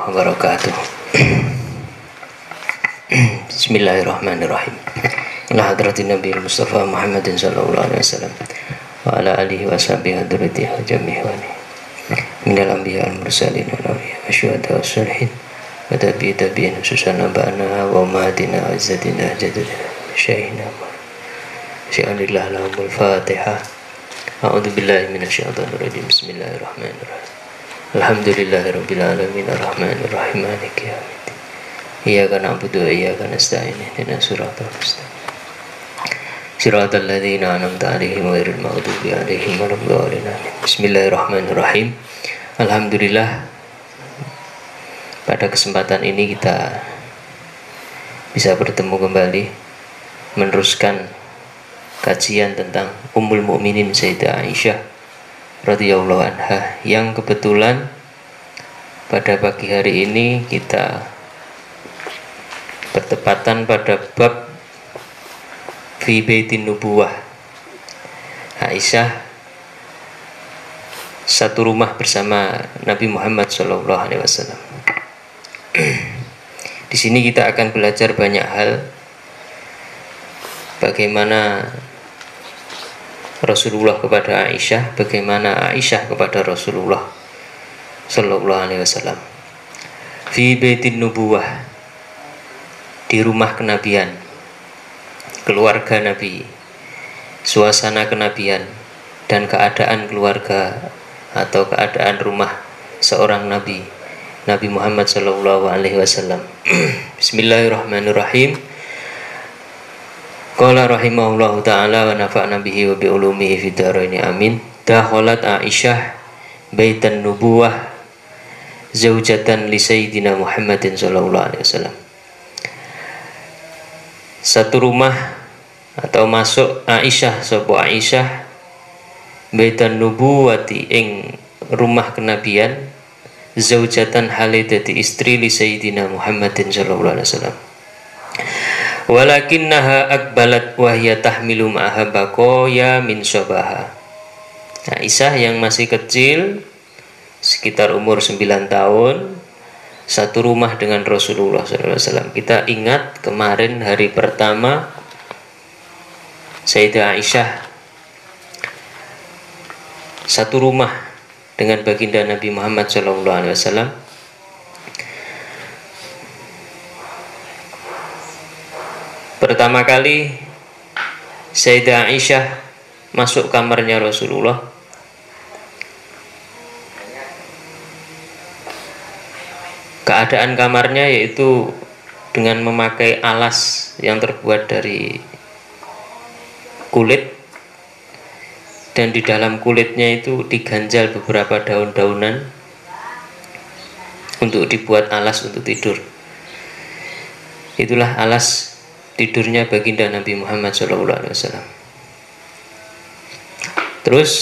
Wabarakatuh. Bismillahirrahmanirrahim. Ila hadratin Nabi Mustafa Muhammadin sallallahu alaihi wasallam wa ala alihi wa sahbihi hadratihi jami'an minal anbiya wal mursalin wal awliya wasyuhada wassalihin wa tabi'in susana ba'na wa madina azzatina jadina syaihina sya'alillah lahumul fatihah. A'udzu billahi minasyaitonir rajim. Bismillahirrahmanirrahim. Alhamdulillahirabbil alamin arrahmanir rahim maliki yaumiddin. Iyyaka na'budu wa iyyaka nasta'in ihdinas siratal mustaqim. Siratal ladzina an'amta 'alaihim ghairil maghdubi 'alaihim waladdallin. Bismillahirrahmanirrahim. Alhamdulillah, pada kesempatan ini kita bisa bertemu kembali meneruskan kajian tentang Ummul Mukminin Sayyidah Aisyah radhiyallahu anha, yang kebetulan pada pagi hari ini kita bertepatan pada bab fi baitin nubuwah. Aisyah satu rumah bersama Nabi Muhammad sallallahu alaihi wasallam. Di sini kita akan belajar banyak hal, bagaimana Rasulullah kepada Aisyah, bagaimana Aisyah kepada Rasulullah sallallahu alaihi wasallam. Fi baitin nubuwah, di rumah kenabian, keluarga Nabi, suasana kenabian dan keadaan keluarga atau keadaan rumah seorang Nabi, Nabi Muhammad sallallahu alaihi wasallam. Bismillahirrahmanirrahim. Qala rahimahullahu ta'ala wa nafa'na bihi wa bi ulumihi fid dharain amin. Dakhalat Aisyah baitan nubuwah zaujatan li sayyidina Muhammadin sallallahu alaihi wasallam. Satu rumah atau masuk Aisyah sapa Aisyah baitan nubuwati ing rumah kenabian, zaujatan hale dadi istri li sayyidina Muhammadin sallallahu alaihi wasallam. Walakinnaha akbalat wahya tahmilu ma'aha baqaya min sabaha. Aisyah yang masih kecil, sekitar umur 9 tahun, satu rumah dengan Rasulullah SAW. Kita ingat kemarin hari pertama Sayyidah Aisyah satu rumah dengan baginda Nabi Muhammad SAW. Pertama kali Sayyidah Aisyah masuk kamarnya Rasulullah, keadaan kamarnya yaitu dengan memakai alas yang terbuat dari kulit, dan di dalam kulitnya itu diganjal beberapa daun-daunan untuk dibuat alas untuk tidur. Itulah alas tidurnya baginda Nabi Muhammad SAW. Terus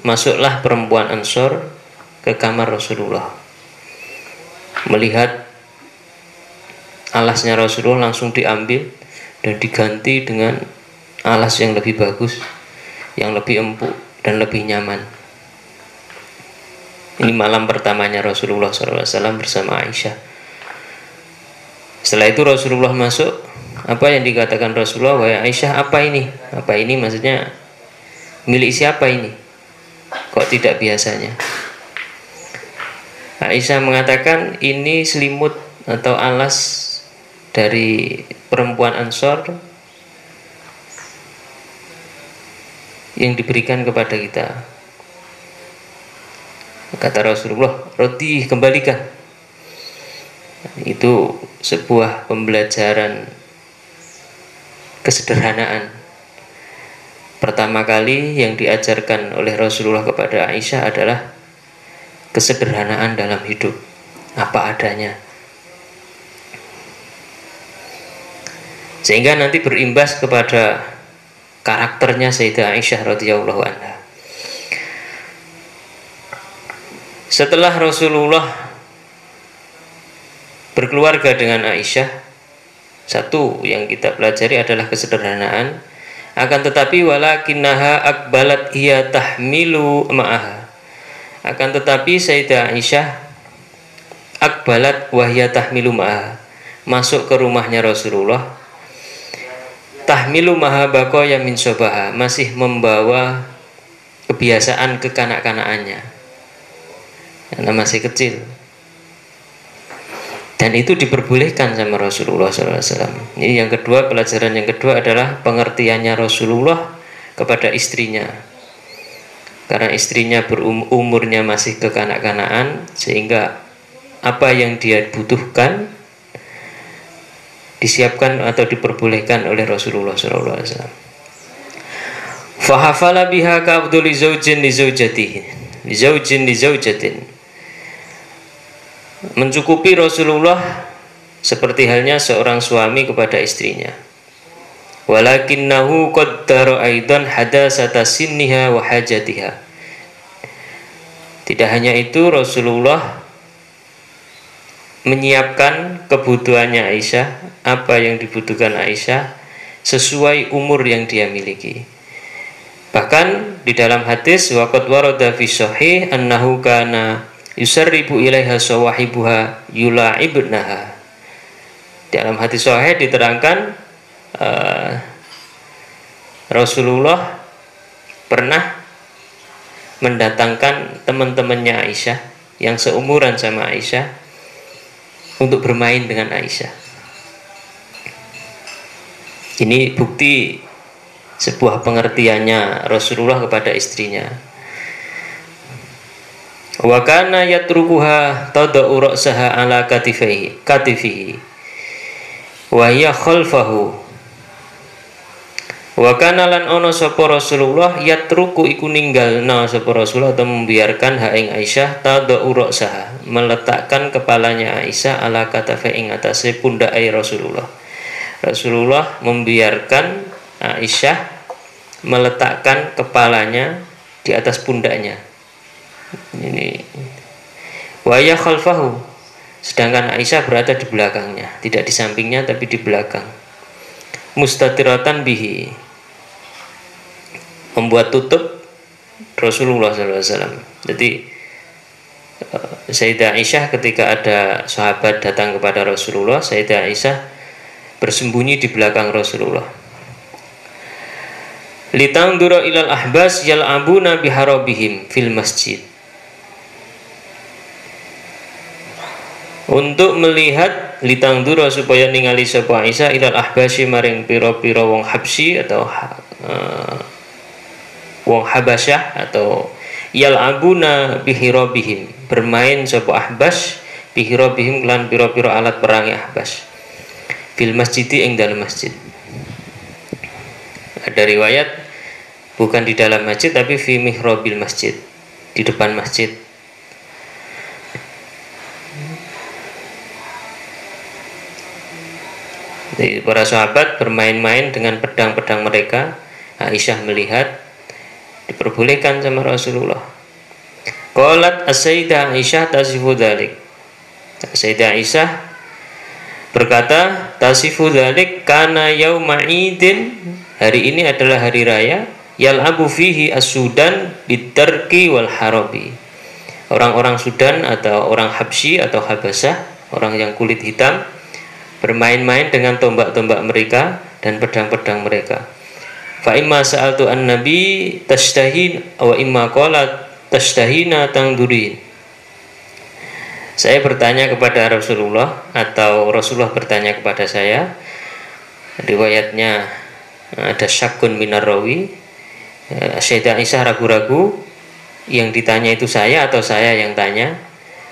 masuklah perempuan Ansor ke kamar Rasulullah. Melihat alasnya Rasulullah, langsung diambil dan diganti dengan alas yang lebih bagus, yang lebih empuk dan lebih nyaman. Ini malam pertamanya Rasulullah SAW bersama Aisyah. Setelah itu Rasulullah masuk. Apa yang dikatakan Rasulullah? Wahai Aisyah, apa ini? Apa ini maksudnya? Milik siapa ini? Kok tidak biasanya? Aisyah mengatakan ini selimut atau alas dari perempuan Ansor yang diberikan kepada kita. Kata Rasulullah, roti kembalikan. Itu sebuah pembelajaran kesederhanaan. Pertama kali yang diajarkan oleh Rasulullah kepada Aisyah adalah kesederhanaan dalam hidup, apa adanya. sehingga nanti berimbas kepada karakternya Sayyidah Aisyah radhiyallahu anha. Setelah Rasulullah berkeluarga dengan Aisyah, satu yang kita pelajari adalah kesederhanaan, akan tetapi walakinnaha akbalat hiya tahmilu ma'aha, akan tetapi Sayyidah Aisyah akbalat wahya tahmilu ma'aha, masuk ke rumahnya Rasulullah, tahmilu maha baqaya min sobaha, masih membawa kebiasaan kekanak-kanakannya karena masih kecil, dan itu diperbolehkan sama Rasulullah SAW. Ini yang kedua, pelajaran yang kedua adalah pengertiannya Rasulullah kepada istrinya, karena istrinya umurnya masih kekanak-kanakan, sehingga apa yang dia butuhkan disiapkan atau diperbolehkan oleh Rasulullah SAW. Fahafala biha ka'abduli zawjin li zawjatihi, li zawjin li zawjatin, mencukupi Rasulullah seperti halnya seorang suami kepada istrinya. Walakinnahu qaddara aidan hadasata sinniha wa hajatiha. Tidak hanya itu, Rasulullah menyiapkan kebutuhannya Aisyah, apa yang dibutuhkan Aisyah sesuai umur yang dia miliki. Bahkan di dalam hadis waqad warada fi sahih annahu kana yusarribu ilaiha sawahibuha yula'ibnaha. Dalam hadis sahih diterangkan Rasulullah pernah mendatangkan teman-temannya Aisyah yang seumuran sama Aisyah untuk bermain dengan Aisyah. Ini bukti sebuah pengertiannya Rasulullah kepada istrinya. Wa kana yatrukuha tada'u ra'saha ala katifihi wa hiya khalfahu. Wa kana lan ono sapa Rasulullah yatruku iku ninggalna sapa Rasulullah atau membiarkan ha ing Aisyah tada'u ra'saha, meletakkan kepalanya Aisyah ala katifihi ing atase pundake Rasulullah. Rasulullah membiarkan Aisyah meletakkan kepalanya di atas pundaknya. Ini waya khalfahu, sedangkan Aisyah berada di belakangnya, tidak di sampingnya tapi di belakang. Mustatiratan bihi, membuat tutup Rasulullah SAW. Jadi Sayyidah Aisyah ketika ada sahabat datang kepada Rasulullah, Sayyidah Aisyah bersembunyi di belakang Rasulullah. Litangdura ilal ahbas yal'abuna biharabihim fil masjid, untuk melihat litangdura supaya ningali sapa Aisyah ilal ahbasi maring pira-pira wong habsi atau wong Habasyah, atau yal'abuna bihirabihim, bermain sapa ahbas bihirabihim lan pira-pira alat perangi ahbas fil masjidi ing dalam masjid. Ada riwayat bukan di dalam masjid tapi fi mihrabil masjid, di depan masjid. Jadi, para sahabat bermain-main dengan pedang-pedang mereka. Aisyah melihat, diperbolehkan sama Rasulullah. Qalat as-sayyidah Aisyah tasifu dzalik. Sayyidah Aisyah berkata, tasifu dzalik kana yauma idin, hari ini adalah hari raya, yal'abu fihi as-Sudan bitarki wal harabi. Orang-orang Sudan atau orang Habsyi atau Habasyah, orang yang kulit hitam, bermain-main dengan tombak-tombak mereka dan pedang-pedang mereka. Fa imma sa'altu an-nabi tashtahin wa imma qalat tashtahina tangdurin. Saya bertanya kepada Rasulullah atau Rasulullah bertanya kepada saya. Riwayatnya ada syakun minar rawi. Sayyidah Aisyah ragu-ragu, yang ditanya itu saya atau saya yang tanya.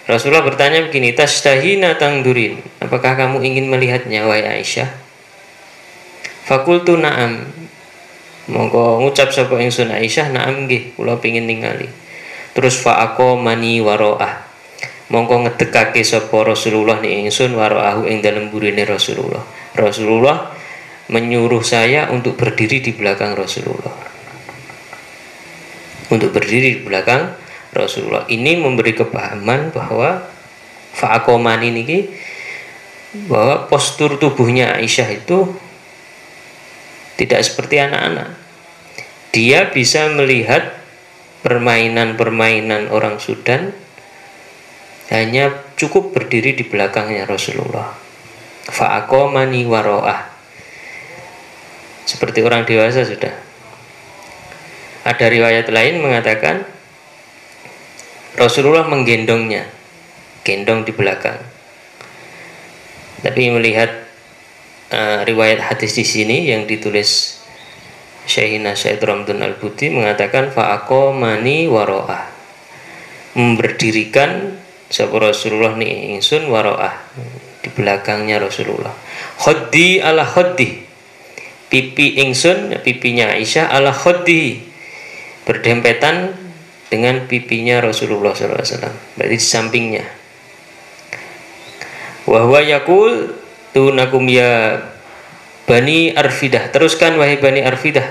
Rasulullah bertanya begini, tashtahina tangdurin, apakah kamu ingin melihatnya wahai Aisyah? Fakultu na'am, mongko ngucap sapa ingsun Aisyah, na'am nggih, kula pengin ningali. Terus fa'aqamani waro'ah, mongko ngedekake sapa Rasulullah ni ingsun waro'ahu ing dalem burine Rasulullah. Rasulullah menyuruh saya untuk berdiri di belakang Rasulullah. Untuk berdiri di belakang Rasulullah. Ini memberi kepahaman bahwa fa'akomani ini, bahwa postur tubuhnya Aisyah itu tidak seperti anak-anak. Dia bisa melihat permainan-permainan orang Sudan hanya cukup berdiri di belakangnya Rasulullah. Fa'akomani waro'ah. Seperti orang dewasa sudah. Ada riwayat lain mengatakan Rasulullah menggendongnya, gendong di belakang. Tapi melihat riwayat hadis di sini yang ditulis Syekhina Syed Ramdun Al-Buti mengatakan fa'aqomani waro'ah, memberdirikan sapa Rasulullah ni ingsun waro'ah, di belakangnya Rasulullah. Khoddi ala khoddi, pipi ingsun, pipinya Aisyah ala khoddi, berdempetan dengan pipinya Rasulullah SAW, berarti di sampingnya. Wahwa yakul tunakum ya Bani Arfidah, teruskan wahai Bani Arfidah,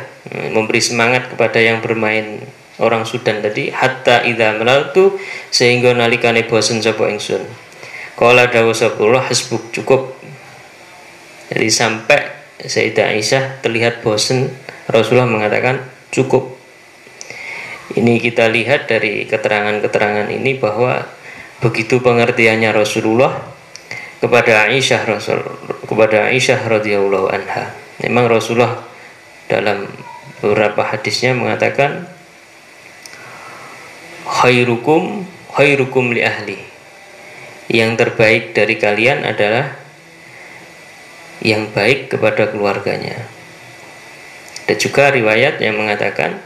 memberi semangat kepada yang bermain orang Sudan tadi. Hatta idza malaltu, sehingga nalikane bosen sapa ingsun. Qala dawu Rasulullah hasbuk, cukup. Jadi sampai Sayyidah Aisyah terlihat bosen, Rasulullah mengatakan cukup. Ini kita lihat dari keterangan-keterangan ini bahwa begitu pengertiannya Rasulullah kepada Aisyah radhiyallahu anha. Memang Rasulullah dalam beberapa hadisnya mengatakan khairukum li ahli. Yang terbaik dari kalian adalah yang baik kepada keluarganya. Ada juga riwayat yang mengatakan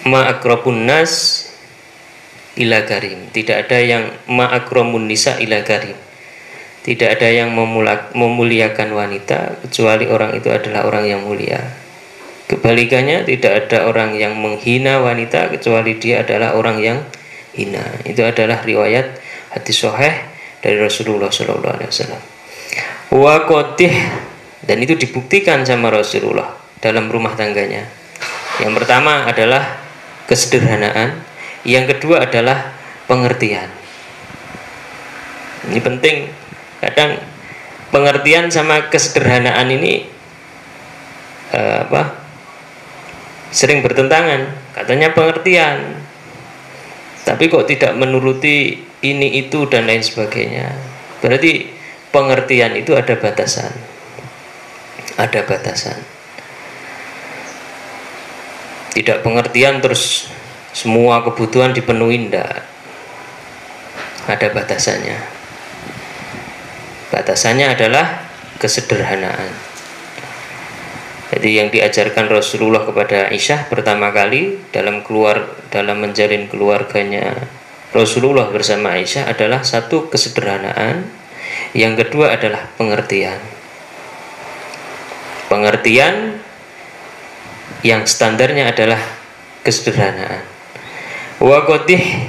ma akrabun nas ila karim, tidak ada yang ma akramun nisa ila karim, tidak ada yang memuliakan wanita kecuali orang itu adalah orang yang mulia. Kebalikannya, tidak ada orang yang menghina wanita kecuali dia adalah orang yang hina. Itu adalah riwayat hadis sahih dari Rasulullah SAW. Wa qotih, dan itu dibuktikan sama Rasulullah dalam rumah tangganya. Yang pertama adalah kesederhanaan, yang kedua adalah pengertian. Ini penting. Kadang pengertian sama kesederhanaan ini sering bertentangan. Katanya pengertian, tapi kok tidak menuruti ini itu dan lain sebagainya. Berarti pengertian itu ada batasan. Ada batasan. Tidak pengertian terus semua kebutuhan dipenuhi, ndak. Ada batasannya. Batasannya adalah kesederhanaan. Jadi yang diajarkan Rasulullah kepada Aisyah pertama kali dalam menjalin keluarganya Rasulullah bersama Aisyah adalah satu, kesederhanaan. Yang kedua adalah pengertian. Pengertian yang standarnya adalah kesederhanaan. Wa qadih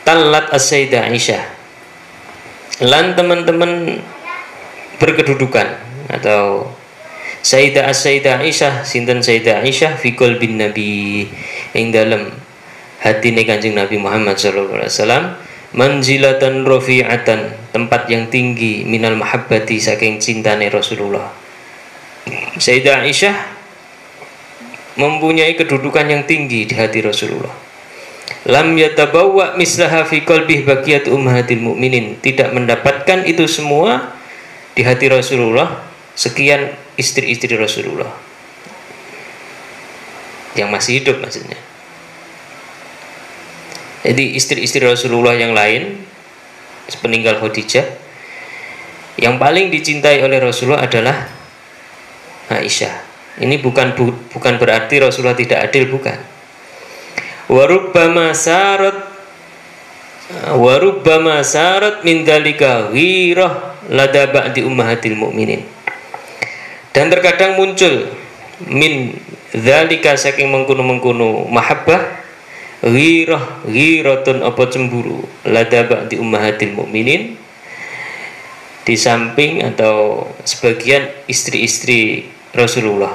talat as-sayyidah Aisyah, lan teman-teman berkedudukan atau Sayyidah as-sayyidah Aisyah, sinten Sayyidah Aisyah fi qalbin Nabi, ing dalem hatine Kanjeng Nabi Muhammad sallallahu alaihi wasallam, manzilatan rafi'atan, tempat yang tinggi, minal mahabbati, saking cintane Rasulullah. Sayyidah Aisyah mempunyai kedudukan yang tinggi di hati Rasulullah. Lam yatabawwa mislaha fi qalbih baqiyat ummahatil mu'minin, tidak mendapatkan itu semua di hati Rasulullah sekian istri-istri Rasulullah yang masih hidup maksudnya. Jadi istri-istri Rasulullah yang lain sepeninggal Khadijah, yang paling dicintai oleh Rasulullah adalah Aisyah. Ini bukan berarti Rasulullah tidak adil, bukan. Warubbama sarat min dalika ghirah lada ba'di ummahatil mu'minin. Dan terkadang muncul min dzalika, saking mengkono-mengkono mahabbah, ghiratun apa cemburu, lada ba'di ummahatil mu'minin, di samping atau sebagian istri-istri Rasulullah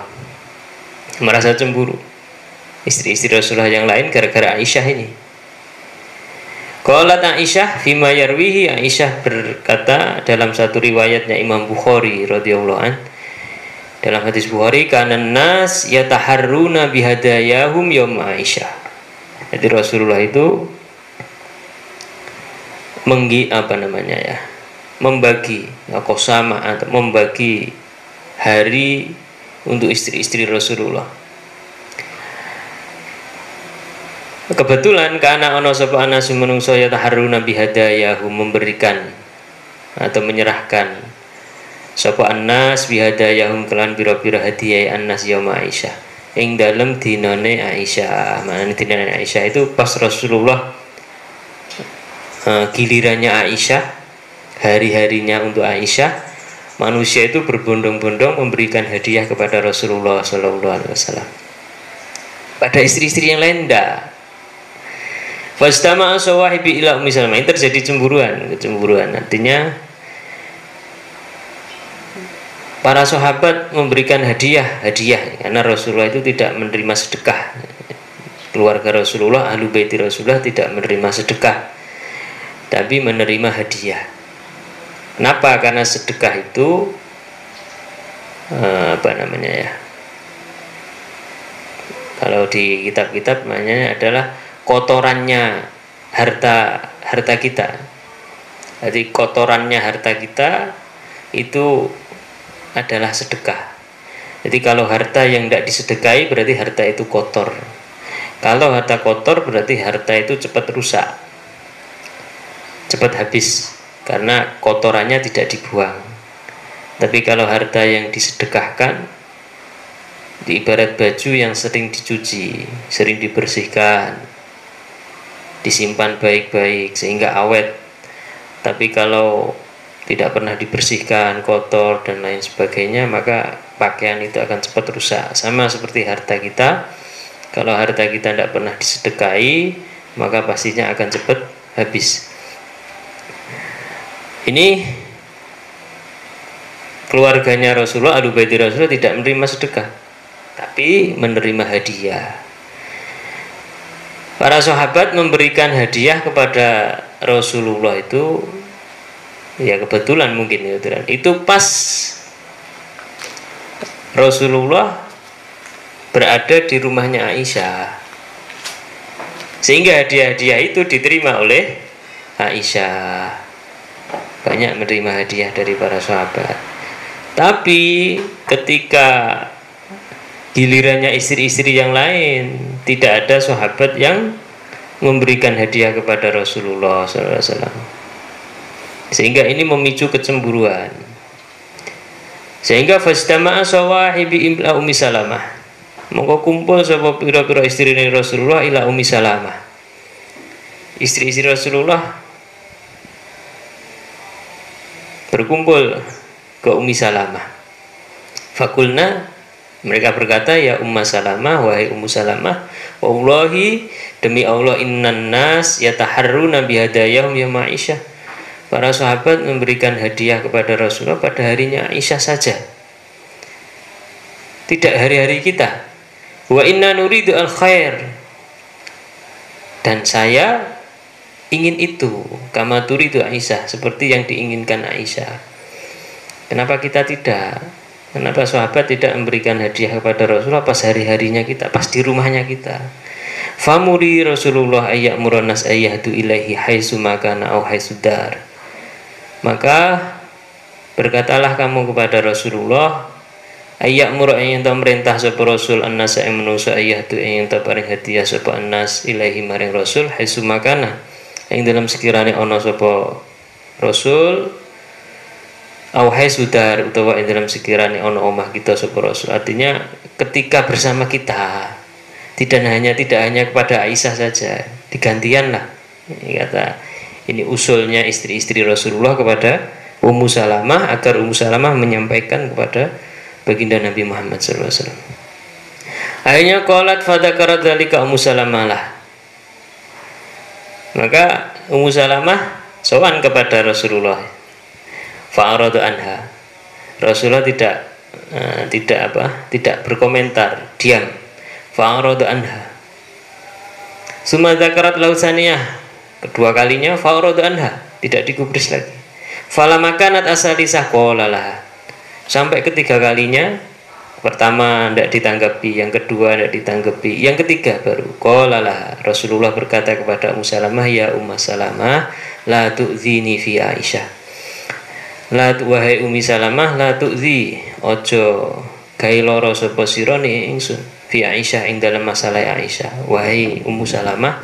merasa cemburu, istri-istri Rasulullah yang lain gara-gara Aisyah ini. Qalat Aisyah fima yarwihi, Aisyah berkata dalam satu riwayatnya Imam Bukhari radhiyallahu an, dalam hadis Bukhari, kanan nas yataharruna bihadayahum yaum Aisyah. Jadi Rasulullah itu membagi qasama atau membagi hari untuk istri-istri Rasulullah. Kebetulan karena ana sapa ana sumenungso ya taharruna bihadayahum, memberikan atau menyerahkan sapa annas bihadayahum kelan pira-pira hadiah annas yaum Aisyah ing dalem dinane Aisyah. Maknane dinane Aisyah itu pas Rasulullah gilirannya Aisyah, hari-harinya untuk Aisyah, manusia itu berbondong-bondong memberikan hadiah kepada Rasulullah Sallallahu Alaihi Wasallam. Pada istri-istri yang lain tidak. Fastama'a sawahibi ila Ummi Salamah, ini terjadi kecemburuan. Artinya para sahabat memberikan hadiah karena Rasulullah itu tidak menerima sedekah. Keluarga Rasulullah, ahlu baiti Rasulullah tidak menerima sedekah, tapi menerima hadiah. Kenapa? Karena sedekah itu kalau di kitab-kitab namanya adalah kotorannya harta kita. Jadi kotorannya harta kita itu adalah sedekah. Jadi kalau harta yang tidak disedekahi berarti harta itu kotor. Kalau harta kotor berarti harta itu cepat rusak, cepat habis karena kotorannya tidak dibuang. Tapi kalau harta yang disedekahkan, ibarat baju yang sering dicuci, sering dibersihkan, disimpan baik-baik sehingga awet. Tapi kalau tidak pernah dibersihkan, kotor dan lain sebagainya, maka pakaian itu akan cepat rusak. Sama seperti harta kita, kalau harta kita tidak pernah disedekahi, maka pastinya akan cepat habis. Ini keluarganya Rasulullah, ahlu baiti Rasulullah tidak menerima sedekah, tapi menerima hadiah. Para sahabat memberikan hadiah kepada Rasulullah itu ya kebetulan mungkin ya, itu pas Rasulullah berada di rumahnya Aisyah, sehingga hadiah-hadiah itu diterima oleh Aisyah. Banyak menerima hadiah dari para sahabat. Tapi ketika gilirannya istri-istri yang lain, tidak ada sahabat yang memberikan hadiah kepada Rasulullah SAW. Sehingga ini memicu kecemburuan. Sehingga fastama'a sawahibi ila Ummi Salamah, mongko kumpul sapa pira-pira istrine Rasulullah ila Ummi Salamah. Istri-istri Rasulullah berkumpul ke Ummi Salamah. Fakulna, mereka berkata, ya Ummu Salamah, wahai Ummu Salamah, wallahi, demi Allah, innan nas yataharruna bihadayahum ya Aisyah. Para sahabat memberikan hadiah kepada Rasulullah pada harinya Aisyah saja, tidak hari-hari kita. Wa inna nuridu al khair, dan saya ingin itu, kama turidu Aisyah, seperti yang diinginkan Aisyah. Kenapa kita tidak? Kenapa sahabat tidak memberikan hadiah kepada Rasulullah pas hari-harinya kita, pas di rumahnya kita? Famuri Rasulullah ayyamurun nas ayyahdu ilaihi haitsu makana au haitsu dar. Maka berkatalah kamu kepada Rasulullah, ayyamur ayyan ta merintah sapa Rasul annas ing manusa ayyahdu ing ta paring hadiah sapa annas ilaihi maring Rasul haitsu makana, ing dalam sekirane ana sapa Rasul, au haisudar utawa ing dalam sekirane ana omah kita sapa Rasul. Artinya ketika bersama kita, tidak hanya kepada Aisyah saja, digantianlah. Ini kata, ini usulnya istri-istri Rasulullah kepada Ummu Salamah, agar Ummu Salamah menyampaikan kepada baginda Nabi Muhammad SAW. Akhirnya qalat fadzakarat dzalika Ummu Salamah lah. Maka Ummu Salamah sowan kepada Rasulullah. fa'aradu anha. Rasulullah tidak berkomentar, diam. Fa'aradu anha. Summa dzakarat lausaniyah, kedua kalinya fa'aradu anha, tidak digubris lagi. Fala makanat asalisah qolalah. Sampai ketiga kalinya, pertama tidak ditanggapi, yang kedua tidak ditanggapi, yang ketiga baru qolalah. Rasulullah berkata kepada Ummu Salamah, ya Ummu Salamah, la tu'dzini fi Aisyah. Wahai Ummi Salamah, la tu'dzi, ojo gawe lara sapa sira ni ingsun fi Aisyah, ing dalam masalah Aisyah. Wahai Ummu Salamah,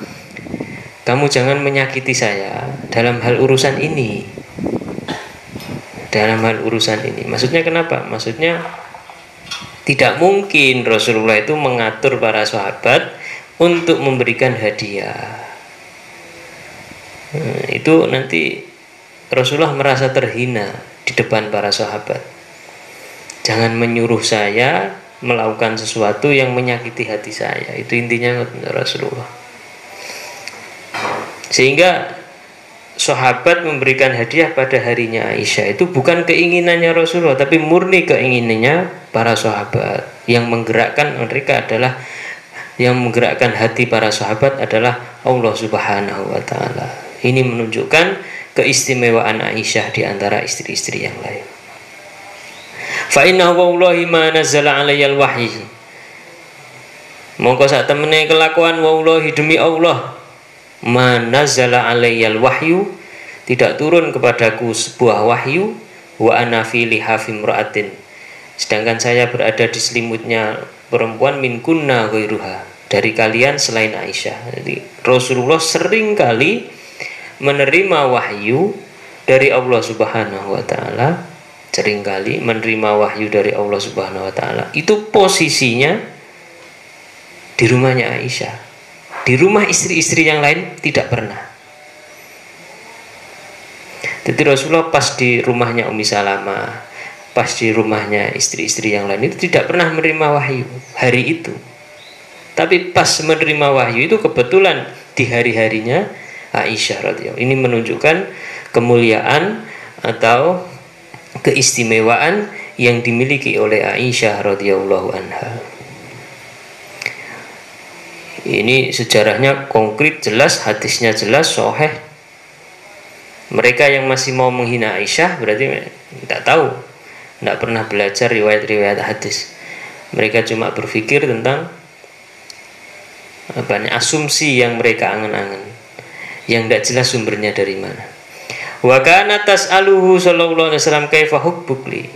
kamu jangan menyakiti saya dalam hal urusan ini. Dalam hal urusan ini, maksudnya kenapa? Maksudnya tidak mungkin Rasulullah itu mengatur para sahabat untuk memberikan hadiah. Itu nanti Rasulullah merasa terhina di depan para sahabat. Jangan menyuruh saya melakukan sesuatu yang menyakiti hati saya. Itu intinya Rasulullah. Sehingga sahabat memberikan hadiah pada harinya Aisyah itu bukan keinginannya Rasulullah, tapi murni keinginannya para sahabat. Yang menggerakkan mereka adalah, yang menggerakkan hati para sahabat adalah Allah Subhanahu wa ta'ala. Ini menunjukkan keistimewaan Aisyah di antara istri-istri yang lain. Fa inna wallahi ma nazzala alayyal wahyi. Mongko sak temene kelakuan wallahi, demi Allah, ma nazzala alayyal wahyu, tidak turun kepadaku sebuah wahyu, wa ana fi lihafim ra'atin, sedangkan saya berada di selimutnya perempuan min kunna ghairuha, dari kalian selain Aisyah. Jadi Rasulullah sering kali menerima wahyu dari Allah Subhanahu wa ta'ala, seringkali menerima wahyu dari Allah Subhanahu wa ta'ala. Itu posisinya di rumahnya Aisyah. Di rumah istri-istri yang lain tidak pernah. Jadi Rasulullah pas di rumahnya Ummi Salamah, pas di rumahnya istri-istri yang lain itu tidak pernah menerima wahyu hari itu. Tapi pas menerima wahyu itu kebetulan di hari-harinya Aisyah radhiyallahu. Ini menunjukkan kemuliaan atau keistimewaan yang dimiliki oleh Aisyah radhiyallahu anha. Ini sejarahnya konkret, jelas, hadisnya jelas, sahih. Mereka yang masih mau menghina Aisyah berarti tidak tahu, tidak pernah belajar riwayat-riwayat hadis. Mereka cuma berpikir tentang asumsi yang mereka angan-angan, yang tidak jelas sumbernya dari mana. Wa kana tas'aluhu sallallahu alaihi wasallam kaifa hubbuk li.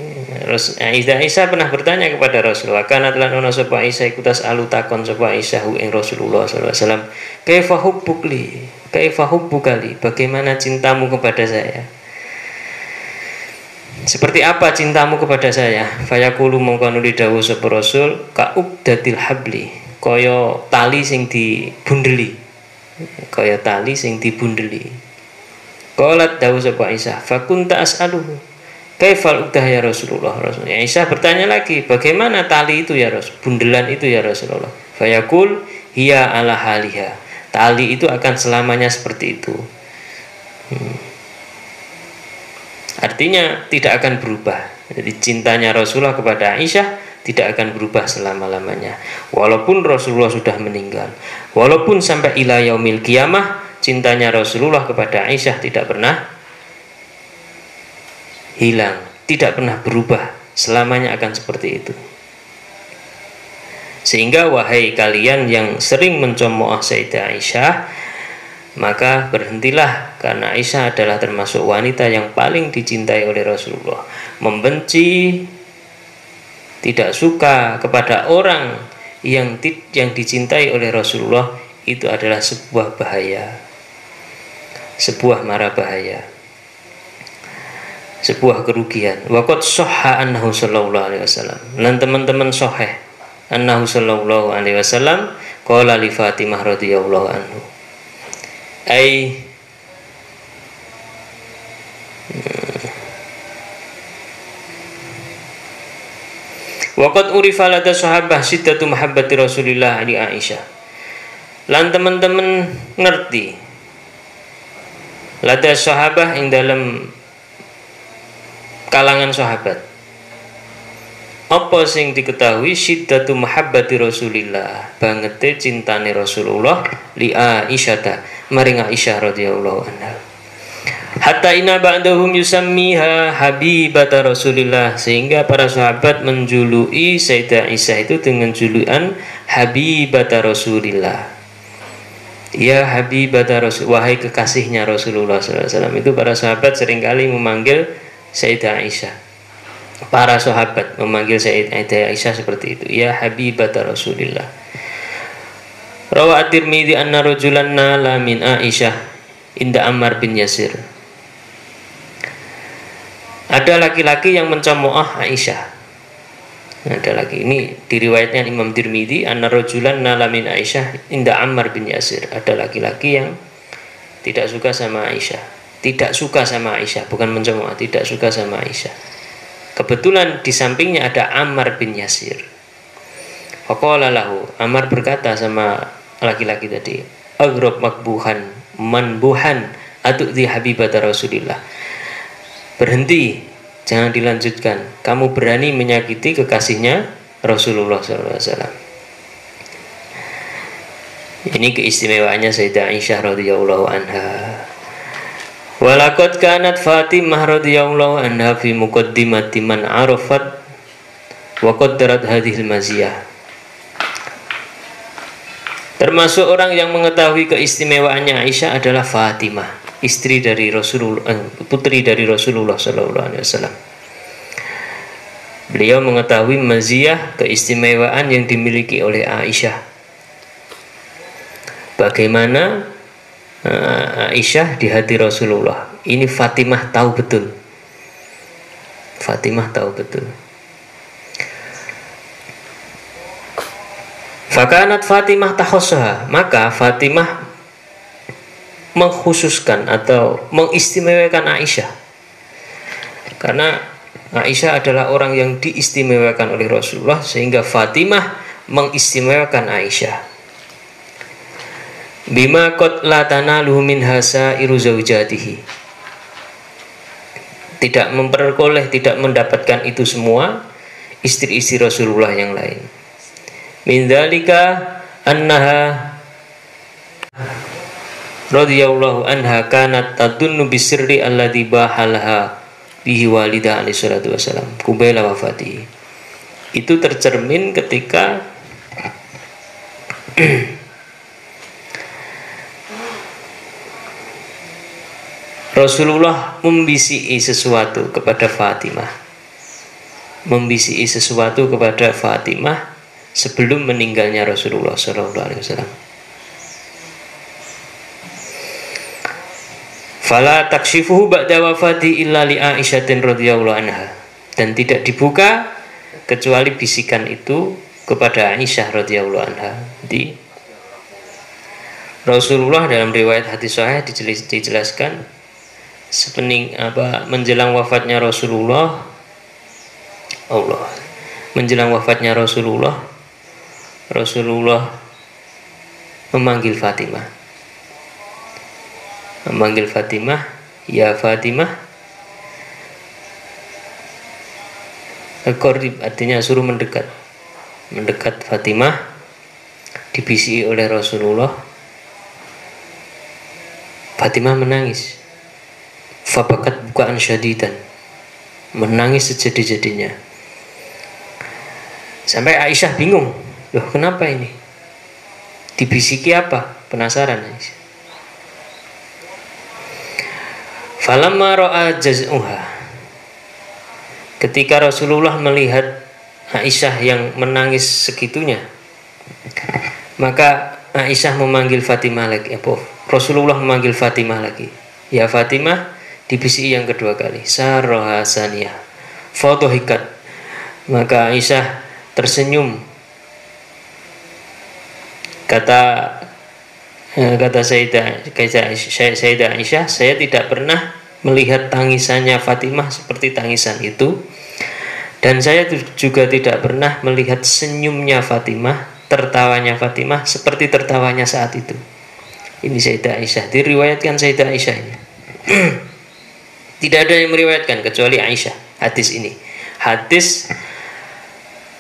Aisyah pernah bertanya kepada Rasulullah, kana lan ono sapa Aisyah iku tas'alu takon sapa Aisyah ing Rasulullah sallallahu alaihi wasallam, kaifa hubbuk li, kaifa hubbuka li, bagaimana cintamu kepada saya? Seperti apa cintamu kepada saya? Fayaqulu mongko nuli dawuh sapa Rasul, ka ubdatil habli, kaya tali sing dibundeli. Kaya tali sing dibundeli. Qalat dawuh sapa Aisyah, fa kunta as'aluhu kaifal udah ya Rasulullah. Aisyah bertanya lagi, bagaimana tali itu ya Rasul, bundelan itu ya Rasulullah? Fayaqul hiya ala haliha, tali itu akan selamanya seperti itu. Artinya tidak akan berubah. Jadi cintanya Rasulullah kepada Aisyah tidak akan berubah selama-lamanya. Walaupun Rasulullah sudah meninggal, walaupun sampai ila yaumil qiyamah, cintanya Rasulullah kepada Aisyah tidak pernah hilang, tidak pernah berubah, selamanya akan seperti itu. Sehingga wahai kalian yang sering mencemooh Sayyidah Aisyah, maka berhentilah, karena Aisyah adalah termasuk wanita yang paling dicintai oleh Rasulullah. Membenci, tidak suka kepada orang yang dicintai oleh Rasulullah, itu adalah sebuah bahaya, sebuah mara bahaya, sebuah kerugian. Waqad shahha annahu sallallahu alaihi wasallam, dan teman-teman sahih annahu sallallahu alaihi wasallam qala li Fatimah radhiyallahu anhu, ai waqad urifa lada sahabah siddatu mahabbati Rasulillah li Aisyah, lan teman-teman ngerti lada sahabah ing dalam kalangan sahabat. Apa sing diketahui syiddatu mahabbati Rasulillah, bangete cintane Rasulullah li Aisyah maring Aisyah radhiyallahu anha. Hatta inna ba'dahum yusammiha habibata Rasulillah, sehingga para sahabat menjuluki Sayyidah Aisyah itu dengan julukan habibata Rasulillah. Ya habibata Rasul, wahai kekasihnya Rasulullah SAW. Itu para sahabat seringkali memanggil Sayyidah Aisyah. Para sahabat memanggil Sayyidah Aisyah seperti itu, ya habibata Rasulillah. Rawa at-Tirmidzi anna rajulan nala min Aisyah inda Ammar bin Yasir. Ada laki-laki yang mencemooh Aisyah. Ada lagi, ini diriwayatnya Imam Tirmidzi, anna rajulan nala min Aisyah inda Ammar bin Yasir. Ada laki-laki yang tidak suka sama Aisyah. Tidak suka sama Aisyah, bukan mencemooh, tidak suka sama Aisyah. Kebetulan di sampingnya ada Ammar bin Yasir. Faqala lahu, Ammar berkata sama laki-laki tadi, agrab makbuhan manbuhan atu'dhi habibata Rasulillah. Berhenti, jangan dilanjutkan. Kamu berani menyakiti kekasihnya Rasulullah SAW. Ini keistimewaannya Sayyidah Aisyah radhiyallahu anha. Walaqad kanat Fatimah radhiyallahu anha fi muqaddimati man arafat wa qaddarat hadhil maziyah. Termasuk orang yang mengetahui keistimewaannya Aisyah adalah Fatimah, istri dari Rasulullah, putri dari Rasulullah SAW. Beliau mengetahui maziyah, keistimewaan yang dimiliki oleh Aisyah. Bagaimana Aisyah di hati Rasulullah. Ini Fatimah tahu betul. Fatimah tahu betul. Fakanat Fatimah tahossaha, maka Fatimah mengkhususkan atau mengistimewakan Aisyah. Karena Aisyah adalah orang yang diistimewakan oleh Rasulullah, sehingga Fatimah mengistimewakan Aisyah. Bima qad la tanaluhu min hasairu zaujatihi, tidak memperoleh, tidak mendapatkan itu semua istri-istri Rasulullah yang lain. Min dzalika annaha radhiyallahu anha kanat tadunnu bisirri alladhi bahalha bihi walidah alaihi salatu wasalam kubaila wafatihi. Itu tercermin ketika Rasulullah membisiki sesuatu kepada Fatimah, membisiki sesuatu kepada Fatimah sebelum meninggalnya Rasulullah SAW. Fala takshifuhu ba'da wafati illa li Aisyah radhiyallahu anha, dan tidak dibuka kecuali bisikan itu kepada Aisyah radhiyallahu anha. Di Rasulullah dalam riwayat hadis sahih dijelaskan menjelang wafatnya Rasulullah, menjelang wafatnya Rasulullah memanggil Fatimah, ya Fatimah, Al-Qarib, artinya suruh mendekat Fatimah, dibisiki oleh Rasulullah. Fatimah menangis. Fabakat bukaan syadidan, menangis sejadi-jadinya. Sampai Aisyah bingung, loh kenapa ini? Dibisiki apa? Penasaran Aisyah. Falamma ra'a jaz'uha, ketika Rasulullah melihat Aisyah yang menangis segitunya, maka Aisyah memanggil Fatimah lagi. Rasulullah memanggil Fatimah lagi. Ya Fatimah, dibisiki yang kedua kali. Sarroha saniyah fotohikat, maka Aisyah tersenyum. Kata Sayyidah Aisyah, saya tidak pernah melihat tangisannya Fatimah seperti tangisan itu, dan saya juga tidak pernah melihat senyumnya Fatimah, tertawanya Fatimah seperti tertawanya saat itu. Ini Sayyidah Aisyah, diriwayatkan Sayyidah Aisyah ini. Tidak ada yang meriwayatkan kecuali Aisyah. hadis ini. Hadis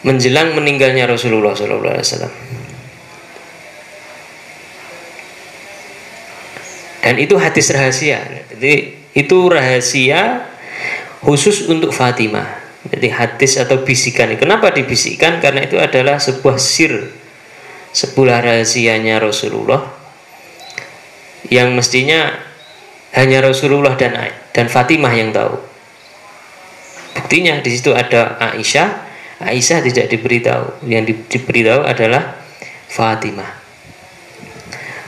menjelang meninggalnya Rasulullah SAW. Dan itu hadis rahasia. Jadi itu rahasia khusus untuk Fatimah. Jadi hadis atau bisikan. Kenapa dibisikkan? Karena itu adalah sebuah sir, sebuah rahasianya Rasulullah yang mestinya hanya Rasulullah dan Fatimah yang tahu. Buktinya di situ ada Aisyah. Aisyah tidak diberitahu. Yang diberitahu adalah Fatimah.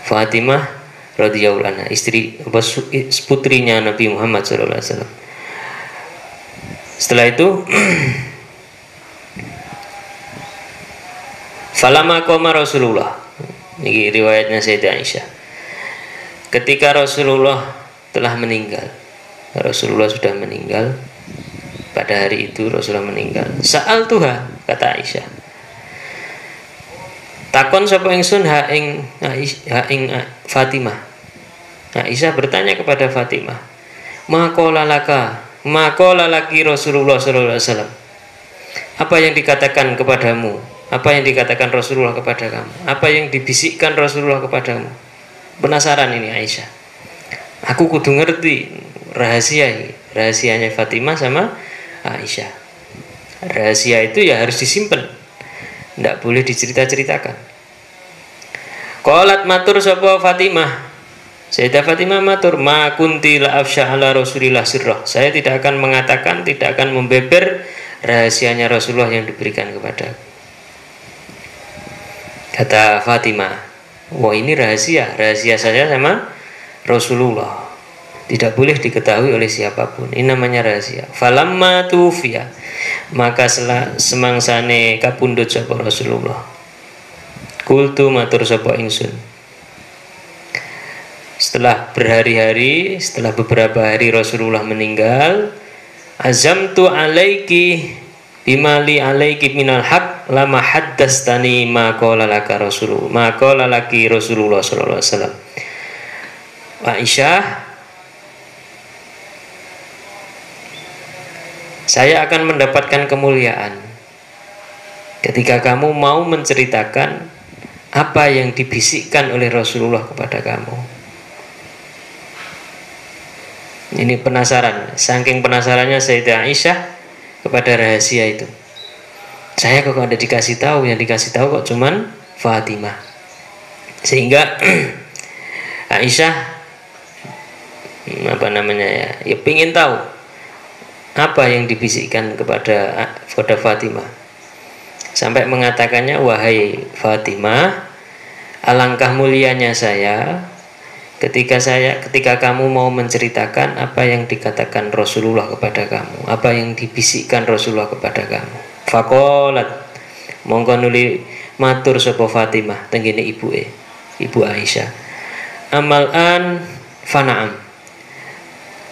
Fatimah radhiyallahu anha, istri putrinya Nabi Muhammad SAW. Setelah itu falama qoma Rasulullah. Ini riwayatnya Sayyidah Aisyah. Ketika Rasulullah telah meninggal, Rasulullah sudah meninggal. Pada hari itu Rasulullah meninggal. Sa'al tuha, kata Aisyah. Takon sapa ingsun ha ing Fatimah. Aisyah bertanya kepada Fatimah, maqala laki Rasulullah sallallahu alaihi wasallam. Apa yang dikatakan kepadamu? Apa yang dikatakan Rasulullah kepada kamu? Apa yang dibisikkan Rasulullah kepadamu? Penasaran ini Aisyah. Aku kudu ngerti rahasianya Fatimah sama Aisyah. Rahasia itu ya harus disimpan, tidak boleh dicerita-ceritakan. Qalat matur sapa Fatimah, Sayyidah Fatimah matur, ma kunti la afsha ala Rasulillah sirrah. Saya tidak akan mengatakan, tidak akan membeber rahasianya Rasulullah yang diberikan kepada. Kata Fatimah, wah ini rahasia saya sama Rasulullah. Tidak boleh diketahui oleh siapapun. Ini namanya rahasia. Falamma tufiya, maka semangsane kapundhut sapa Rasulullah. Kultu matur sapa ingsun. Setelah berhari-hari, setelah beberapa hari Rasulullah meninggal, azamtu alaiki bimali alaiki minal haq lama haddastani ma qala laka Rasulullah ma qala laki Rasulullah sallallahu alaihi wasallam. Aisyah, saya akan mendapatkan kemuliaan ketika kamu mau menceritakan apa yang dibisikkan oleh Rasulullah kepada kamu. Ini penasaran, saking penasarannya Sayyidah Aisyah kepada rahasia itu. Saya kok ada dikasih tahu, yang dikasih tahu kok cuman Fatimah. Sehingga Aisyah ya pingin tahu apa yang dibisikkan kepada Fatimah. Sampai mengatakannya, wahai Fatimah, alangkah mulianya saya ketika kamu mau menceritakan apa yang dikatakan Rasulullah kepada kamu, apa yang dibisikkan Rasulullah kepada kamu. Faqalat, mongko nuli matur sapa Fatimah tengene ibu Aisyah. Amal an fanaam.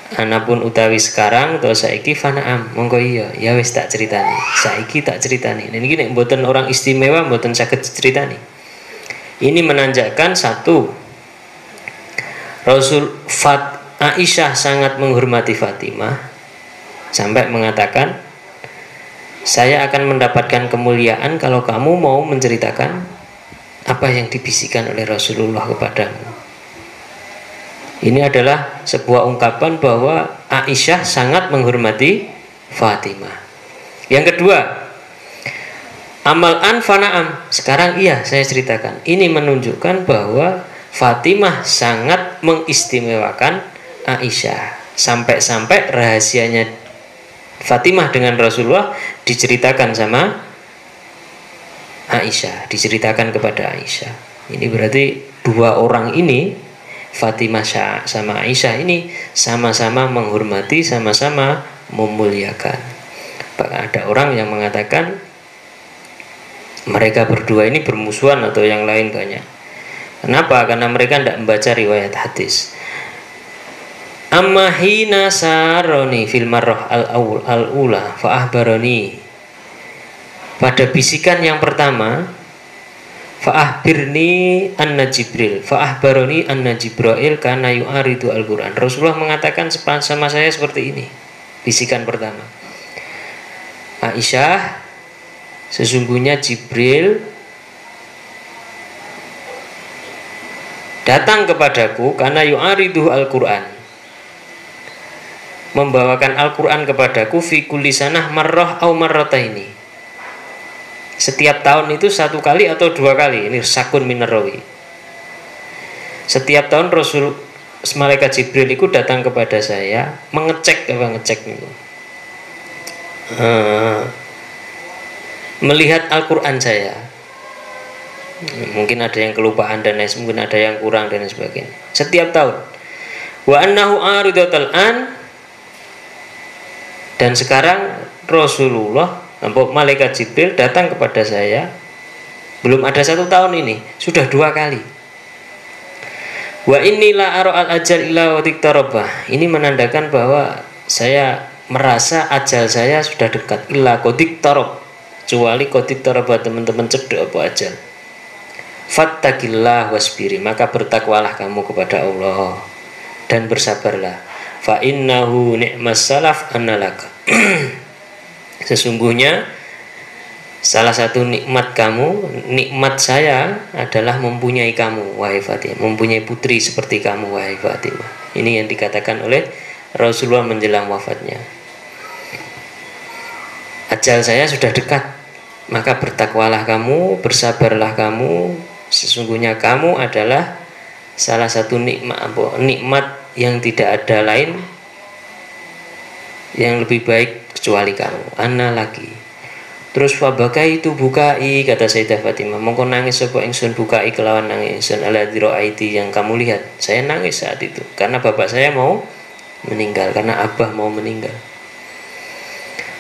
Anapun utawi sekarang atau saiki fanaam, mongko iya, ya wis tak ceritani. Saiki tak ceritani. Niki nek mboten orang istimewa mboten saged ceritani. Ini menandakan satu, Aisyah sangat menghormati Fatimah sampai mengatakan, saya akan mendapatkan kemuliaan kalau kamu mau menceritakan apa yang dibisikkan oleh Rasulullah kepadamu. Ini adalah sebuah ungkapan bahwa Aisyah sangat menghormati Fatimah. Yang kedua, amal an fanaam, sekarang iya saya ceritakan. Ini menunjukkan bahwa Fatimah sangat mengistimewakan Aisyah. Sampai-sampai rahasianya Fatimah dengan Rasulullah diceritakan sama Aisyah, diceritakan kepada Aisyah. Ini berarti dua orang ini, Fatimah sama Aisyah ini sama-sama menghormati, sama-sama memuliakan. Bahkan ada orang yang mengatakan mereka berdua ini bermusuhan atau yang lain banyak. Kenapa? Karena mereka tidak membaca riwayat hadis. Amma hina saroni fil marrah al-ula fa ahbaroni. Pada bisikan yang pertama, fa ahbirni anna Jibril, fa ahbaroni anna Jibril kana yu'aridu al-Qur'an. Rasulullah mengatakan sama saya seperti ini. Bisikan pertama. Aisyah, sesungguhnya Jibril datang kepadaku karena yu'aridu Al-Quran, membawakan Al-Quran kepadaku fi kulli sanah marrah au marrataini, setiap tahun itu 1 kali atau 2 kali. Ini sakun minarrawi. Setiap tahun malaikat Jibril itu datang kepada saya mengecek itu, melihat Al-Quran saya. Mungkin ada yang kelupaan dan lain, mungkin ada yang kurang dan sebagainya. Setiap tahun. Wa annahu aridatul an, dan sekarang Rasulullah, malaikat Jibril datang kepada saya, belum ada 1 tahun ini, sudah 2 kali. Wa inilah aro al ajal illa watiktarobah. Ini menandakan bahwa saya merasa ajal saya sudah dekat. Illa kodiktarob, kecuali kodiktarobah, teman-teman cedek apa ajal. Fattaqillah wasbiri, maka bertakwalah kamu kepada Allah dan bersabarlah. Fa innahu ni'mas salaf annalaka. Sesungguhnya salah satu nikmat kamu, nikmat saya adalah mempunyai kamu wahai Fatimah, mempunyai putri seperti kamu wahai Fatimah. Ini yang dikatakan oleh Rasulullah menjelang wafatnya. Ajal saya sudah dekat, maka bertakwalah kamu, bersabarlah kamu. Sesungguhnya kamu adalah salah satu nikmat yang tidak ada lain yang lebih baik kecuali kamu. Ana lagi. Terus fabakai itu bukai, kata Sayyidah Fatimah, mongko nangis sapa ingsun bukai kelawan nangis ingsun ala diraiti, yang kamu lihat. Saya nangis saat itu karena bapak saya mau meninggal, karena abah mau meninggal.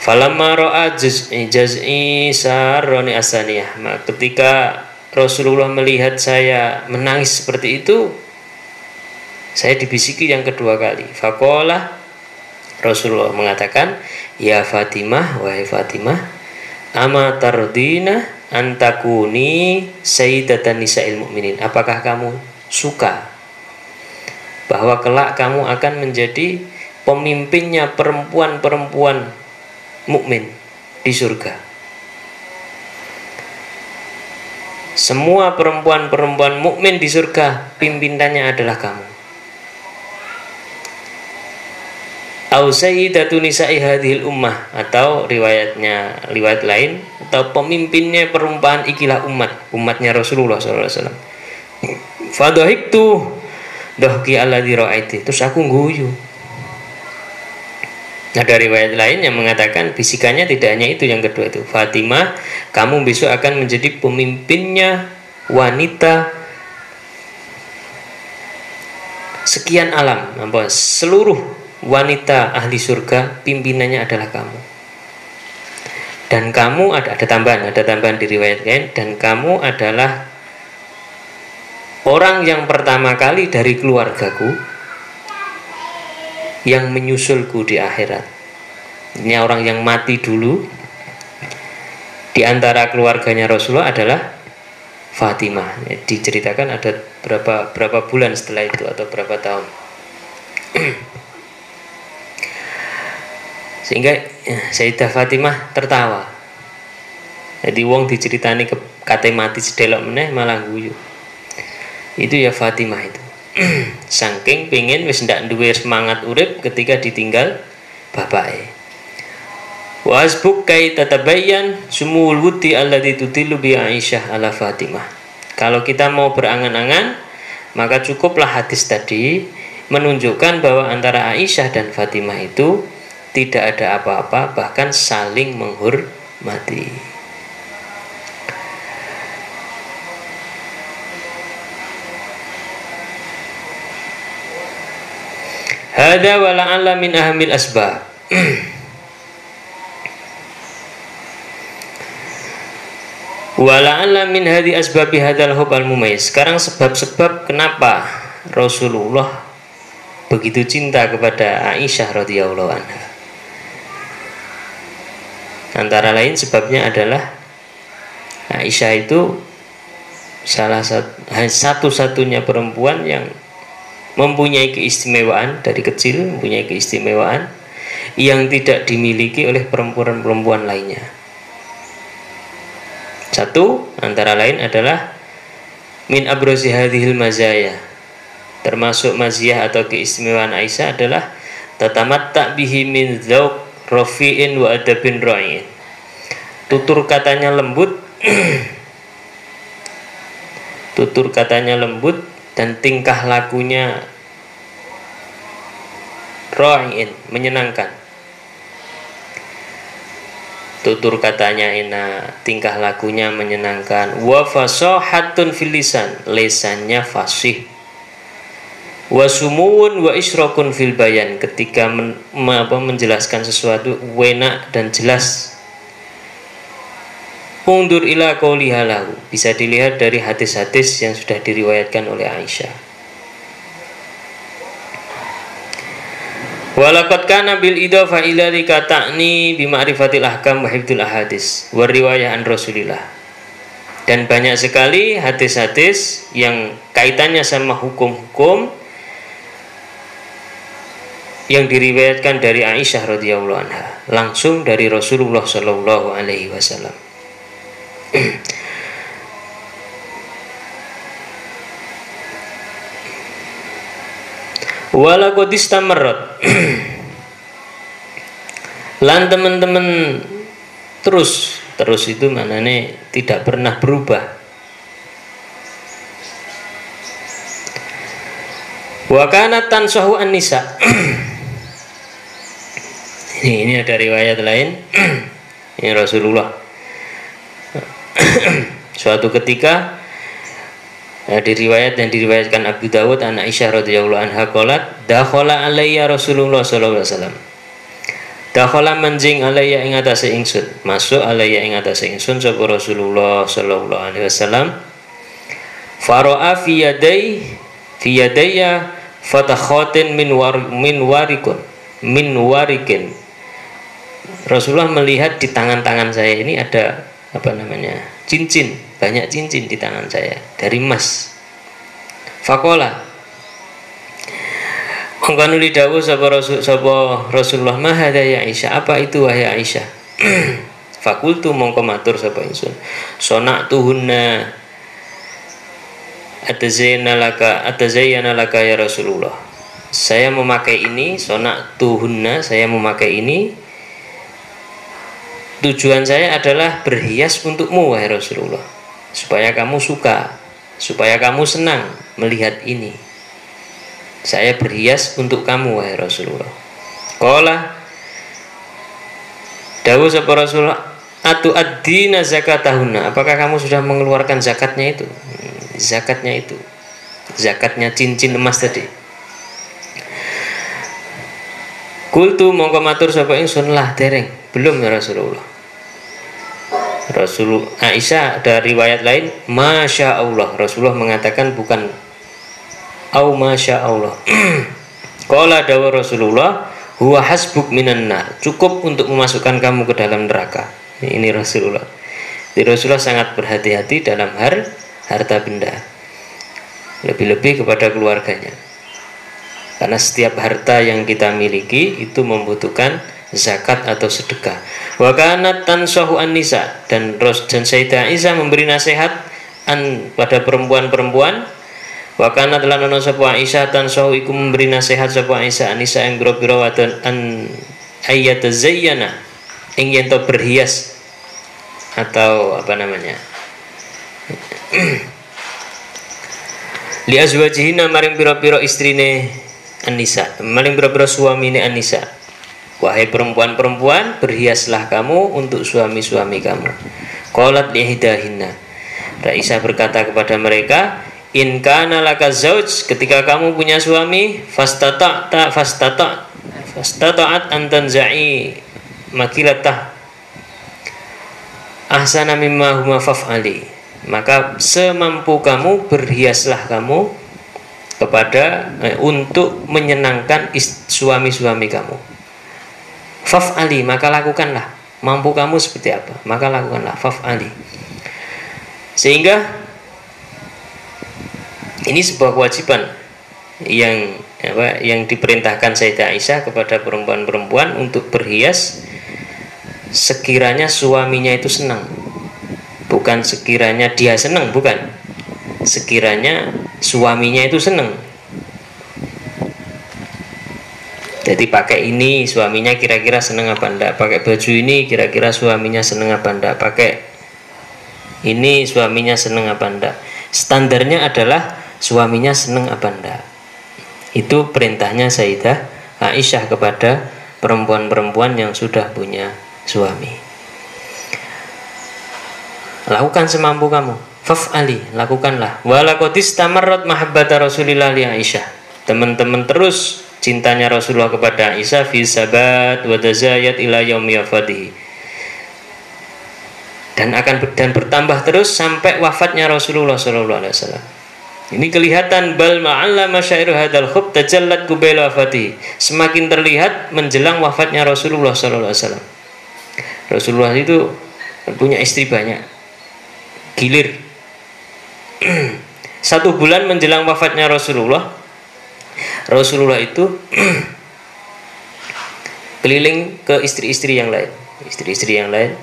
Falamma ra'a jaz'i sarroni asaniyah, ketika Rasulullah melihat saya menangis seperti itu, saya dibisiki yang kedua kali. Faqala, Rasulullah mengatakan, ya Fatimah, wahai Fatimah, ama tardina antakuni sayyidatan nisa'il mu'minin. Apakah kamu suka bahwa kelak kamu akan menjadi pemimpinnya perempuan-perempuan mukmin di surga? Semua perempuan-perempuan mukmin di surga, pimpinannya adalah kamu. Au sayyidatu nisa'i hadhil ummah, atau riwayat lain, atau pemimpinnya perempuan ikilah umatnya Rasulullah SAW. Fadhahiktu dhahki alladzi ra'aiti, terus aku guyu. Ada riwayat lain yang mengatakan bisikannya tidak hanya itu, yang kedua itu, Fatimah, kamu besok akan menjadi pemimpinnya wanita sekian alam, seluruh wanita ahli surga, pimpinannya adalah kamu. Dan kamu ada tambahan di riwayat lain, dan kamu adalah orang yang pertama kali dari keluargaku yang menyusulku di akhirat. Ini orang yang mati dulu di antara keluarganya Rasulullah adalah Fatimah. Diceritakan ada berapa bulan setelah itu atau berapa tahun. Sehingga Sayyidah Fatimah tertawa. Jadi wong diceritani kate mati sedelok meneh malah guyu. Itu ya Fatimah itu. Saking pengen wis ndak duwe semangat urip ketika ditinggal bapake. Wa asbuk kai tatabayyan sumul wuti alladzi tudillu bi Aisyah ala Fatimah. Kalau kita mau berangan-angan, maka cukuplah hadis tadi menunjukkan bahwa antara Aisyah dan Fatimah itu tidak ada apa-apa, bahkan saling menghormati. Hada wa la'alla min ahamil asbab. Wa la'alla min hadi asbabi hadal hub al-mumayyiz. Sekarang sebab-sebab kenapa Rasulullah begitu cinta kepada Aisyah radhiyallahu anha. Antara lain sebabnya adalah Aisyah itu satu-satunya perempuan yang mempunyai keistimewaan dari kecil, mempunyai keistimewaan yang tidak dimiliki oleh perempuan-perempuan lainnya. Satu antara lain adalah min abrozi hadhil mazaya, termasuk maziyah atau keistimewaan Aisyah adalah tatamatta bihi min dzauq rafi'in wa adabin ra'in. Tutur katanya lembut tutur katanya lembut dan tingkah lakunya ra'in, menyenangkan. Tutur katanya enak, tingkah lakunya menyenangkan. Wa fasahatun fil lisan, lisannya fasih. Wa sumuwun wa isyraqun fil bayan, ketika menjelaskan sesuatu enak dan jelas. Undur ila qauliha lahu, bisa dilihat dari hadis-hadis yang sudah diriwayatkan oleh Aisyah. Walaqad kana bil idhafah ila dzika ta'ni bi ma'rifatil ahkam wa hifdzil ahadits wa riwayah an Rasulillah. Dan banyak sekali hadis-hadis yang kaitannya sama hukum-hukum yang diriwayatkan dari Aisyah radhiyallahu anha, langsung dari Rasulullah sallallahu alaihi wasallam. Walaqad istamarrat lan teman-teman terus itu maknanya tidak pernah berubah. Wa kanat tansahu an-nisa. Ini ada riwayat lain. Ini Rasulullah suatu ketika diriwayat dan diriwayatkan Abu Dawud an Aisyah radhiyallahu anha qalat dakhala alayya Rasulullah sallallahu alaihi wasallam. Dakhala manjing alayya ing atase ingsun, masuk alayya ing atase ingsun sapa Rasulullah sallallahu alaihi wasallam. Fara'a fi yadayya fatakhatin min warikin. Rasulullah melihat di tangan-tangan saya ini ada cincin, banyak cincin di tangan saya dari emas. Faqala mongkon dawuh sapa Rasulullah, ma hadza ya Aisyah, apa itu wahai Aisyah? Fakultu mongko matur sapa ingsun, sona'tuhunna atazayyana laka ya Rasulullah. Saya memakai ini, sona'tuhunna, saya memakai ini, tujuan saya adalah berhias untukmu wahai Rasulullah, supaya kamu suka, supaya kamu senang melihat ini. Saya berhias untuk kamu wahai Rasulullah. Qala dawuh sapa Rasulullah, atu ad-dina zakatahunna, apakah kamu sudah mengeluarkan zakatnya itu? Zakatnya cincin emas tadi. Kultu mongko matur sapa ingsun, lah dereng, belum ya Rasulullah. Aisyah ada riwayat lain, Masya Allah, Rasulullah mengatakan bukan au Masya Allah. Qala dawa Rasulullah, huwa hasbuk minan nar, cukup untuk memasukkan kamu ke dalam neraka. Ini Rasulullah. Jadi Rasulullah sangat berhati-hati dalam harta benda, lebih-lebih kepada keluarganya. Karena setiap harta yang kita miliki itu membutuhkan zakat atau sedekah. Wa kanat tansahu an-nisa, dan Sayyidah Aisyah memberi nasihat pada perempuan-perempuan. Wa kanat lan ana sapa Aisyah tansahu iku memberi nasihat sapa Aisyah an-nisa ing biro-biro wadon an ayyatazayyana, ing yen to berhias atau li azwajihina maring biro-biro istrine an-nisa, maring biro-biro suamine an-nisa. Wahai perempuan-perempuan, berhiaslah kamu untuk suami-suami kamu. Qalat li ihdahinna, Aisyah berkata kepada mereka, in kana laka zauj, ketika kamu punya suami, fastata'at an tanza'i makilatah ahsana mimma huma faf'ali, maka semampu kamu berhiaslah kamu untuk menyenangkan suami-suami kamu. Faf'ali, maka lakukanlah. Mampu kamu seperti apa, maka lakukanlah. Faf'ali. Sehingga ini sebuah kewajiban yang yang diperintahkan Sayyidah Aisyah kepada perempuan-perempuan untuk berhias sekiranya suaminya itu senang, bukan sekiranya dia senang, bukan, sekiranya suaminya itu senang. Jadi pakai ini suaminya kira-kira senang apa enggak, pakai baju ini kira-kira suaminya senang apa enggak, pakai ini suaminya senang apa enggak. Standarnya adalah suaminya senang apa enggak. Itu perintahnya Sayyidah Aisyah kepada perempuan-perempuan yang sudah punya suami. Lakukan semampu kamu. Faf'ali, lakukanlah. Walaqadis tamarrat mahabbata Rasulillah li Aisyah. Teman-teman terus cintanya Rasulullah kepada Aisyah fi sabat wa tazayat ila yaumi wafatihi. Dan bertambah terus sampai wafatnya Rasulullah sallallahu alaihi wasallam. Ini kelihatan bal ma'alla masyair hadal khub tajallat qubaila wafatihi. Semakin terlihat menjelang wafatnya Rasulullah sallallahu alaihi wasallam. Rasulullah itu punya istri banyak. Gilir 1 bulan menjelang wafatnya Rasulullah itu keliling ke istri-istri yang lain.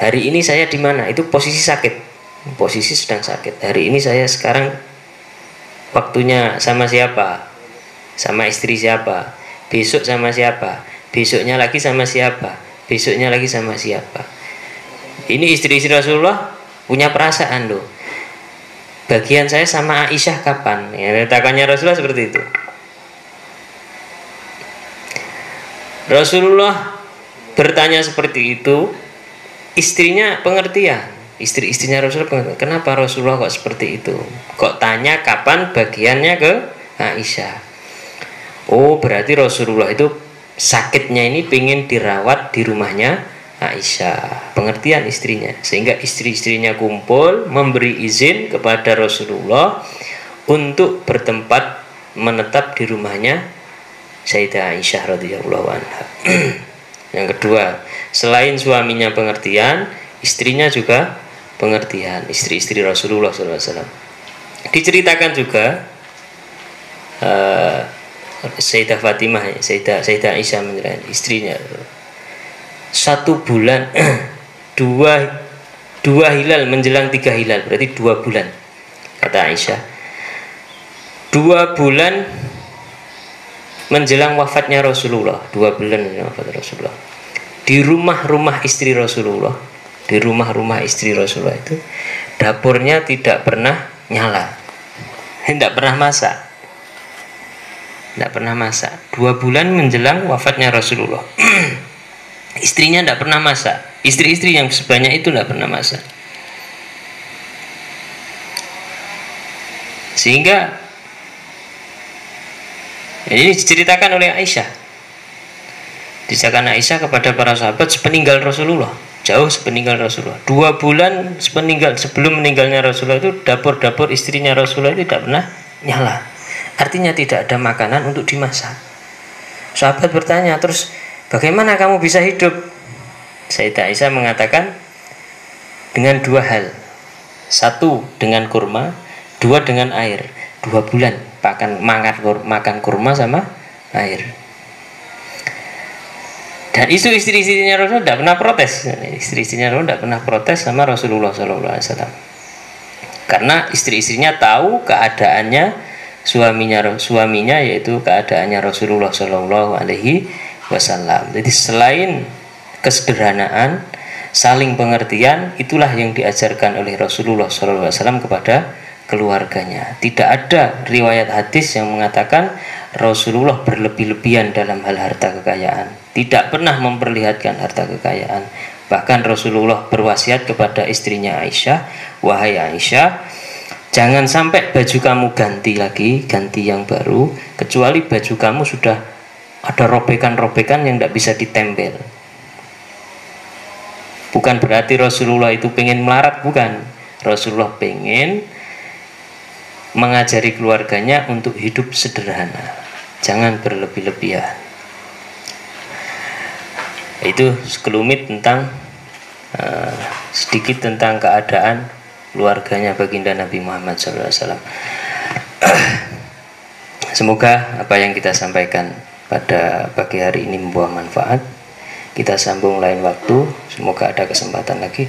Hari ini saya di mana? Itu posisi sakit. Posisi sedang sakit. Hari ini saya sekarang waktunya sama siapa? Sama istri siapa? Besok sama siapa? Besoknya lagi sama siapa? Besoknya lagi sama siapa? Ini istri-istri Rasulullah punya perasaan loh. Bagian saya sama Aisyah kapan? Ya, letakkannya Rasulullah seperti itu. Rasulullah bertanya seperti itu, istrinya pengertian. Istri-istrinya Rasulullah pengertian. Kenapa Rasulullah kok seperti itu? Kok tanya kapan bagiannya ke Aisyah? Oh, berarti Rasulullah itu sakitnya ini pengen dirawat di rumahnya Aisyah. Pengertian istrinya. Sehingga istri-istrinya kumpul memberi izin kepada Rasulullah untuk bertempat menetap di rumahnya Sayyidah Aisyah radhiyallahu anha. Yang kedua, selain suaminya pengertian, istrinya juga pengertian. Istri-istri Rasulullah SAW. Diceritakan juga Sayyidah Fatimah, Sayyidah Aisyah menceritakan istrinya 1 bulan 2 hilal menjelang 3 hilal, berarti 2 bulan, kata Aisyah. 2 bulan menjelang wafatnya Rasulullah, 2 bulan menjelang wafatnya Rasulullah, di rumah-rumah istri Rasulullah, itu dapurnya tidak pernah nyala, tidak pernah masak. 2 bulan menjelang wafatnya Rasulullah. Istrinya tidak pernah masak. Istri-istri yang sebanyak itu tidak pernah masak. Sehingga ini diceritakan oleh Aisyah. Diceritakan Aisyah kepada para sahabat sepeninggal Rasulullah, jauh sepeninggal Rasulullah. 2 bulan sebelum meninggalnya Rasulullah itu dapur-dapur istrinya Rasulullah itu tidak pernah nyala. Artinya tidak ada makanan untuk dimasak. Sahabat bertanya, terus bagaimana kamu bisa hidup? Sayyidah Aisyah mengatakan dengan 2 hal. 1 dengan kurma, 2 dengan air. 2 bulan makan kurma sama air. Dan itu istri-istrinya Rasulullah tidak pernah protes. Istri-istrinya Rasulullah tidak pernah protes sama Rasulullah SAW. Karena istri-istrinya tahu keadaannya suaminya yaitu keadaannya Rasulullah SAW. Jadi selain kesederhanaan, saling pengertian, itulah yang diajarkan oleh Rasulullah SAW kepada keluarganya. Tidak ada riwayat hadis yang mengatakan Rasulullah berlebih-lebihan dalam hal harta kekayaan. Tidak pernah memperlihatkan harta kekayaan. Bahkan Rasulullah berwasiat kepada istrinya Aisyah, wahai Aisyah, jangan sampai baju kamu ganti yang baru, kecuali baju kamu sudah ada robekan-robekan yang tidak bisa ditempel. Bukan berarti Rasulullah itu pengen melarat, bukan. Rasulullah pengen mengajari keluarganya untuk hidup sederhana, jangan berlebih-lebihan. Itu sekelumit tentang sedikit tentang keadaan keluarganya baginda Nabi Muhammad SAW. Semoga apa yang kita sampaikan pada pagi hari ini membawa manfaat. Kita sambung lain waktu, semoga ada kesempatan lagi.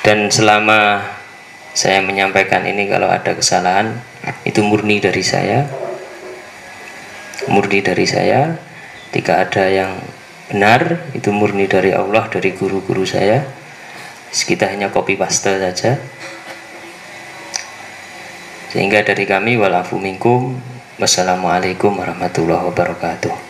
Dan selama saya menyampaikan ini, kalau ada kesalahan itu murni dari saya, jika ada yang benar itu murni dari Allah, dari guru-guru saya. Kita hanya copy paste saja. Sehingga dari kami, walafu minkum, wassalamualaikum warahmatullahi wabarakatuh.